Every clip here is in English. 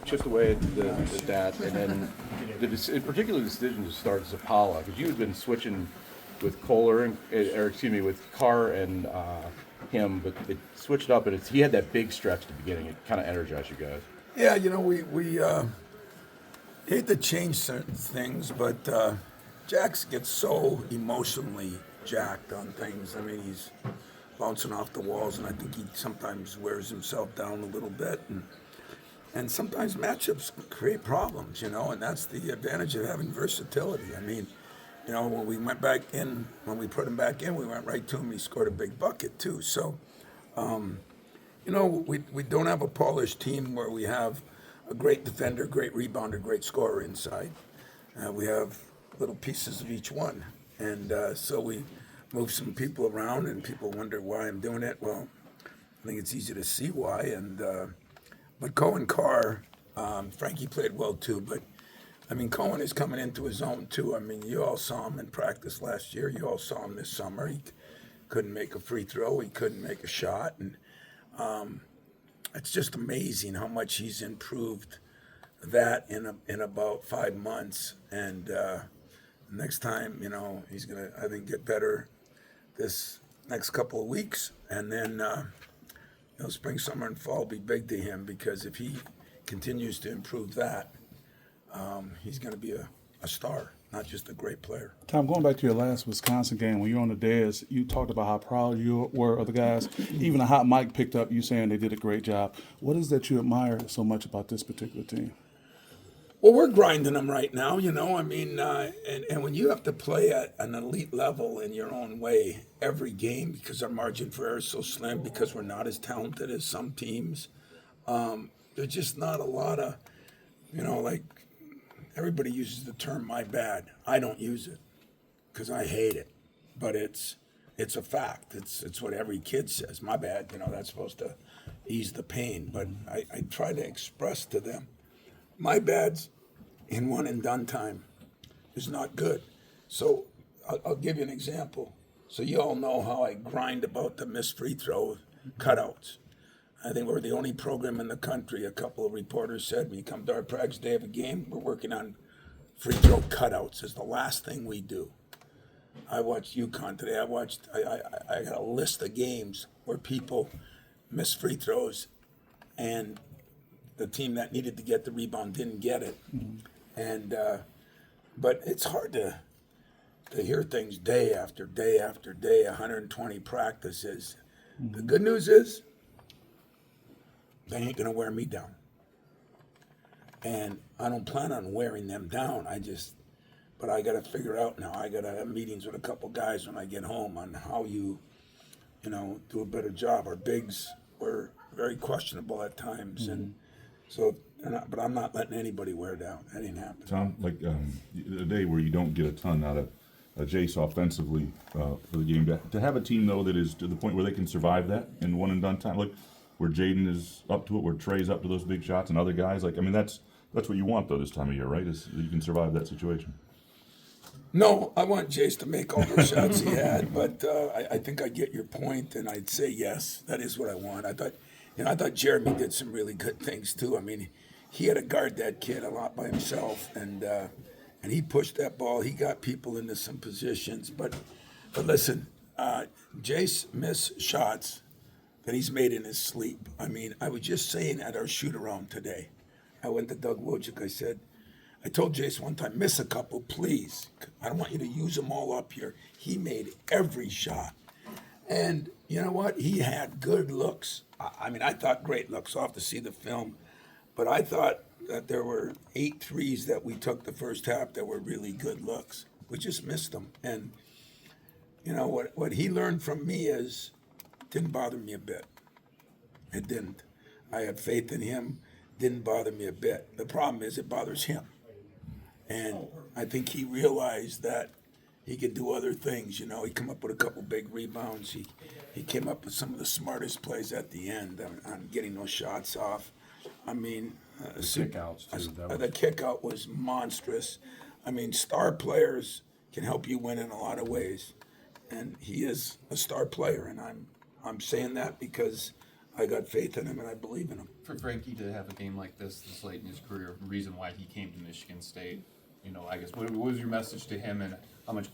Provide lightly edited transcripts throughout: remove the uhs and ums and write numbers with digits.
chipped away at that, and then in particular the decision to start Zapala, because you had been switching with Kohler or excuse me, with Carr and him, but it switched up, and he had that big stretch at the beginning. It kind of energized you guys. Yeah, we hate to change certain things, but Jax gets so emotionally jacked on things. I mean, he's bouncing off the walls, and I think he sometimes wears himself down a little bit. And sometimes matchups create problems, and that's the advantage of having versatility. I mean, when we put him back in, we went right to him. He scored a big bucket too. So, we don't have a polished team where we have a great defender, great rebounder, great scorer inside. We have little pieces of each one, and so we move some people around, and people wonder why I'm doing it. Well, I think it's easy to see why, and. But Cohen Carr, Frankie played well too, but I mean, Cohen is coming into his own too. I mean, you all saw him in practice last year. You all saw him this summer. He couldn't make a free throw. He couldn't make a shot. And it's just amazing how much he's improved that in about 5 months. And next time, he's going to, I think, get better this next couple of weeks. And then spring, summer, and fall will be big to him, because if he continues to improve that, he's going to be a star, not just a great player. Tom, going back to your last Wisconsin game, when you were on the dais, you talked about how proud you were of the guys. Even a hot mic picked up you saying they did a great job. What is that you admire so much about this particular team? Well, we're grinding them right now, I mean, and when you have to play at an elite level in your own way every game, because our margin for error is so slim, because we're not as talented as some teams, there's just not a lot of, like everybody uses the term "my bad." I don't use it because I hate it, but it's a fact. It's what every kid says. My bad, that's supposed to ease the pain, but I try to express to them, my bad's in one and done time is not good. So I'll give you an example. So you all know how I grind about the missed free throw cutouts. I think we're the only program in the country. A couple of reporters said, when you come to our practice day of a game, we're working on free throw cutouts. It's the last thing we do. I watched UConn today. I got a list of games where people miss free throws, and the team that needed to get the rebound didn't get it. And but it's hard to hear things day after day after day, 120 practices. The good news is they ain't going to wear me down. And I don't plan on wearing them down. But I got to figure out now. I got to have meetings with a couple guys when I get home on how you do a better job. Our bigs were very questionable at times. And so, but I'm not letting anybody wear down. That ain't happening. Tom, like a day where you don't get a ton out of Jace offensively for the game, to have a team though that is to the point where they can survive that in one and done time, like where Jaden is up to it, where Trey's up to those big shots, and other guys, like, I mean, that's what you want though this time of year, right? Is you can survive that situation. No, I want Jace to make all the shots he had, but I think I get your point, and I'd say yes, that is what I want. I thought Jeremy did some really good things too. I mean, he had to guard that kid a lot by himself, and he pushed that ball. He got people into some positions, but listen, Jace missed shots that he's made in his sleep. I mean, I was just saying at our shoot around today, I went to Doug Wojcik. I told Jace one time, miss a couple, please. I don't want you to use them all up here. He made every shot. And you know what? He had good looks. I mean, I thought great looks. I'll have to see the film. But I thought that there were 8 threes that we took the first half that were really good looks. We just missed them. And, what he learned from me didn't bother me a bit. It didn't. I had faith in him. Didn't bother me a bit. The problem is it bothers him. And I think he realized that he could do other things. He come up with a couple big rebounds. He came up with some of the smartest plays at the end on getting those shots off. I mean, the kickouts too. The kickout was monstrous. I mean, star players can help you win in a lot of ways, and he is a star player. And I'm saying that because I got faith in him and I believe in him. For Frankie to have a game like this late in his career, the reason why he came to Michigan State, I guess, what was your message to him, and how much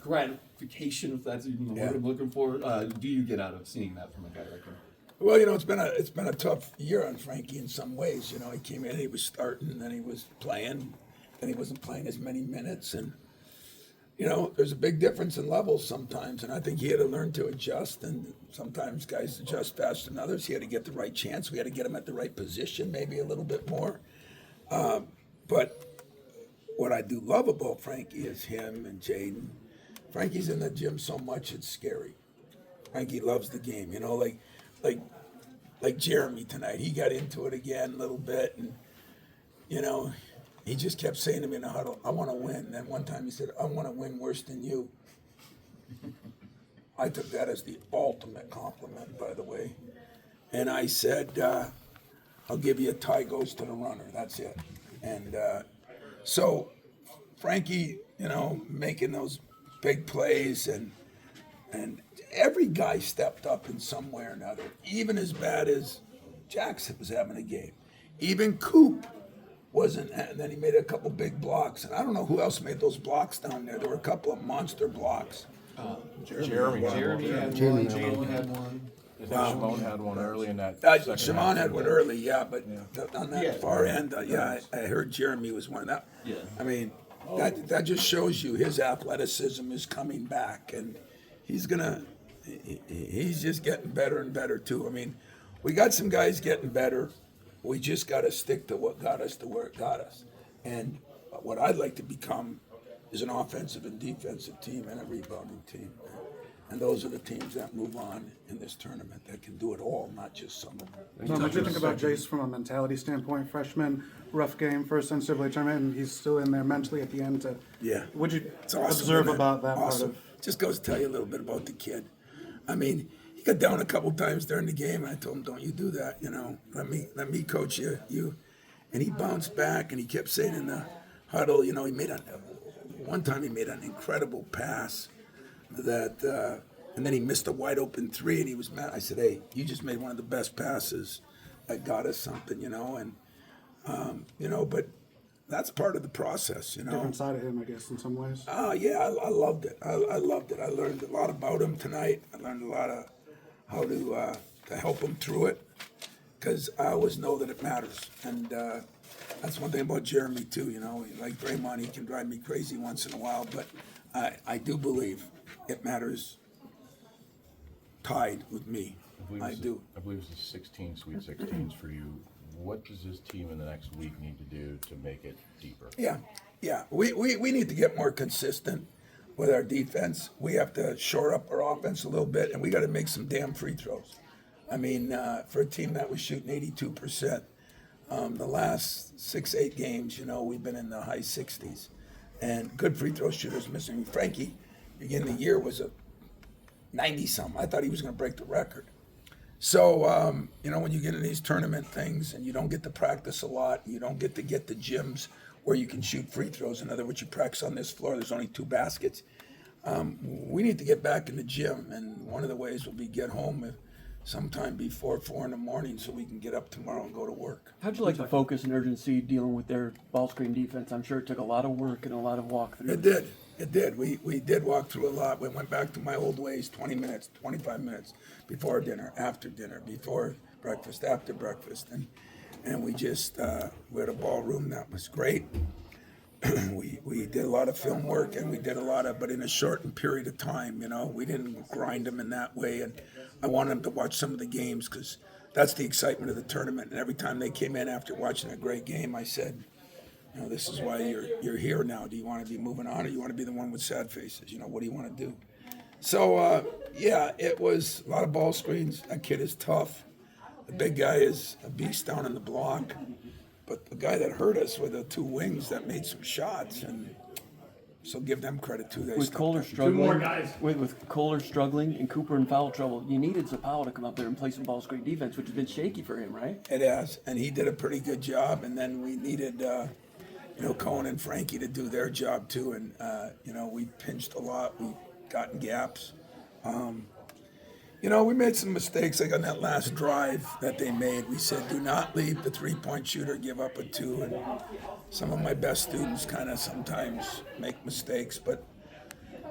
gratification, if that's even the word I'm looking for, do you get out of seeing that from a guy like him? Well, it's been a tough year on Frankie in some ways. He came in, he was starting, and then he was playing, and he wasn't playing as many minutes, and there's a big difference in levels sometimes, and I think he had to learn to adjust, and sometimes guys adjust faster than others. He had to get the right chance. We had to get him at the right position, maybe a little bit more. But what I do love about Frankie is him and Jaden. Frankie's in the gym so much, it's scary. Frankie loves the game, like Jeremy tonight. He got into it again a little bit, and, he just kept saying to me in the huddle, I want to win. And then one time he said, I want to win worse than you. I took that as the ultimate compliment, by the way. And I said, I'll give you a tie goes to the runner. That's it. And so Frankie, making those big plays, and every guy stepped up in some way or another, even as bad as Jackson was having a game. Even Coop wasn't, and then he made a couple big blocks. And I don't know who else made those blocks down there. There were a couple of monster blocks. Jeremy Had one, Jaden had one. Shimon had one early in that second Shimon half. had one early, but on that far end, I heard Jeremy was one of that. Yeah. I mean, that just shows you his athleticism is coming back, and he's just getting better and better too. I mean, we got some guys getting better. We just got to stick to what got us to where it got us. And what I'd like to become is an offensive and defensive team and a rebounding team. And those are the teams that move on in this tournament that can do it all, not just some of them. What do you think about Jace from a mentality standpoint? Freshman, rough game, first NCAA tournament, and he's still in there mentally at the end. What'd you It's awesome, observe isn't it? about that Awesome. part of? Just goes to tell you a little bit about the kid. I mean, he got down a couple times during the game, and I told him, "Don't you do that? Let me coach you." And he bounced back, and he kept saying in the huddle, he made one time he made an incredible pass that, and then he missed a wide open three, and he was mad. I said, "Hey, you just made one of the best passes that got us something, but." That's part of the process, Different side of him, I guess, in some ways. Yeah, I loved it. I loved it. I learned a lot about him tonight. I learned a lot of how to help him through it, because I always know that it matters. And that's one thing about Jeremy too. Like Draymond, he can drive me crazy once in a while, but I do believe it matters. Tied with me, I do. I believe it's the 16 Sweet 16s for you. What does this team in the next week need to do to make it deeper? Yeah. We need to get more consistent with our defense. We have to shore up our offense a little bit, and we got to make some damn free throws. I mean, for a team that was shooting 82%, the last 6-8 games, we've been in the high 60s, and good free throw shooters missing. Frankie, beginning of the year, was a 90-something. I thought he was going to break the record. So, when you get in these tournament things and you don't get to practice a lot, you don't get to the gyms where you can shoot free throws. In other words, you practice on this floor, there's only 2 baskets. We need to get back in the gym, and one of the ways will be get home sometime before 4 in the morning so we can get up tomorrow and go to work. How'd you like the focus and urgency dealing with their ball screen defense? I'm sure it took a lot of work and a lot of walkthrough. It did. We did walk through a lot. We went back to my old ways, 20 minutes, 25 minutes, before dinner, after dinner, before breakfast, after breakfast. And we just, we had a ballroom that was great. we did a lot of film work, and we did a lot of, but in a shortened period of time, we didn't grind them in that way. And I wanted them to watch some of the games, because that's the excitement of the tournament. And every time they came in after watching a great game, I said, this is why you're here now. Do you want to be moving on, or do you want to be the one with sad faces? What do you want to do? So, it was a lot of ball screens. That kid is tough. The big guy is a beast down in the block. But the guy that hurt us were the 2 wings that made some shots, and so give them credit too. With Kohler struggling, with Kohler struggling and Cooper in foul trouble, you needed Zapata to come up there and play some ball screen defense, which has been shaky for him, right? It has, and he did a pretty good job. And then we needed, Cohen and Frankie to do their job too. And we pinched a lot. We got in gaps. You know, we made some mistakes like on that last drive that they made. We said, do not leave the three-point shooter, give up a two. And some of my best students kind of sometimes make mistakes. But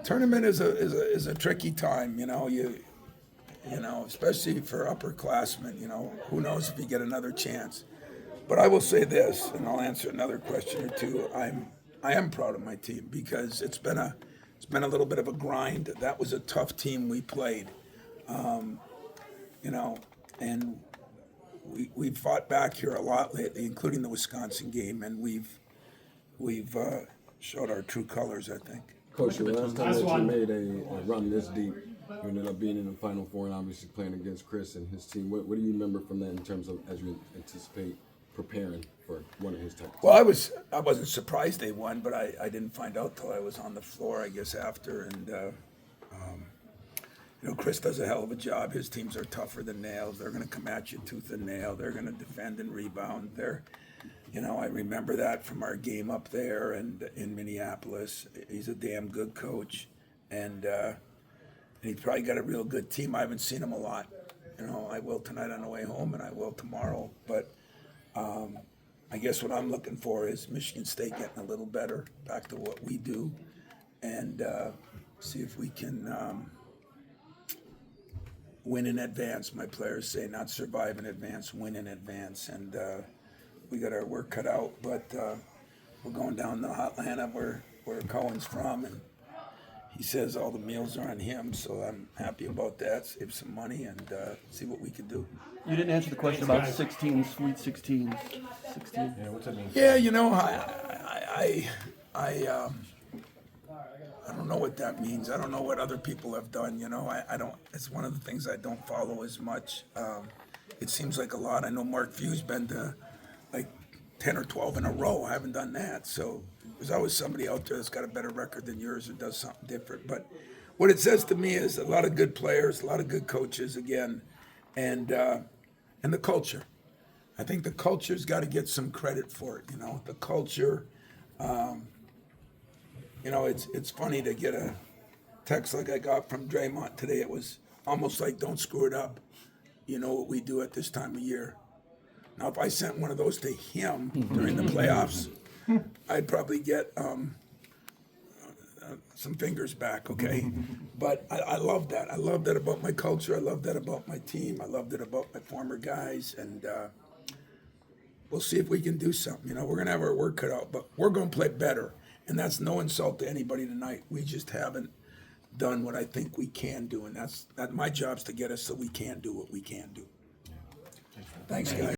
tournament is a tricky time, you know. You know, especially for upperclassmen, you know, who knows if you get another chance. But I will say this, and I'll answer another question or two. I am proud of my team because it's been a little bit of a grind. That was a tough team we played. You know, and we fought back here a lot lately, including the Wisconsin game, and we've showed our true colors, I think. Coach, the last time that you made a run this deep, you ended up being in the Final Four and obviously playing against Chris and his team. What do you remember from that in terms of as you anticipate preparing for one of his types? Well, I wasn't surprised they won, but I didn't find out till I was on the floor, I guess, after. And you know, Chris does a hell of a job. His teams are tougher than nails. They're going to come at you tooth and nail. They're going to defend and rebound. You know, I remember that from our game up there and in Minneapolis. He's a damn good coach, and he's probably got a real good team. I haven't seen him a lot. You know, I will tonight on the way home, and I will tomorrow. But I guess what I'm looking for is Michigan State getting a little better, back to what we do, and see if we can win in advance. My players say not survive in advance, win in advance, and we got our work cut out. But we're going down to Atlanta, where Cohen's from, and he says all the meals are on him, so I'm happy about that. Save some money and see what we can do. You didn't answer the question about 16, Sweet 16. 16. Yeah, what's that mean? Yeah, you know, I don't know what that means. I don't know what other people have done. You know, I don't. It's one of the things I don't follow as much. It seems like a lot. I know Mark Few's been to like 10 or 12 in a row. I haven't done that. So there's always somebody out there that's got a better record than yours or does something different. But what it says to me is a lot of good players, a lot of good coaches again, and the culture. I think the culture's got to get some credit for it. You know, the culture. You know, it's funny to get a text like I got from Draymond today. It was almost like, don't screw it up. You know what we do at this time of year. Now, if I sent one of those to him during the playoffs, I'd probably get some fingers back, okay? But I love that. I love that about my culture. I love that about my team. I love that about my former guys. And we'll see if we can do something. You know, we're going to have our work cut out, but we're going to play better. And that's no insult to anybody tonight. We just haven't done what I think we can do. And that's my job's to get us so we can do what we can do. Thanks, guys.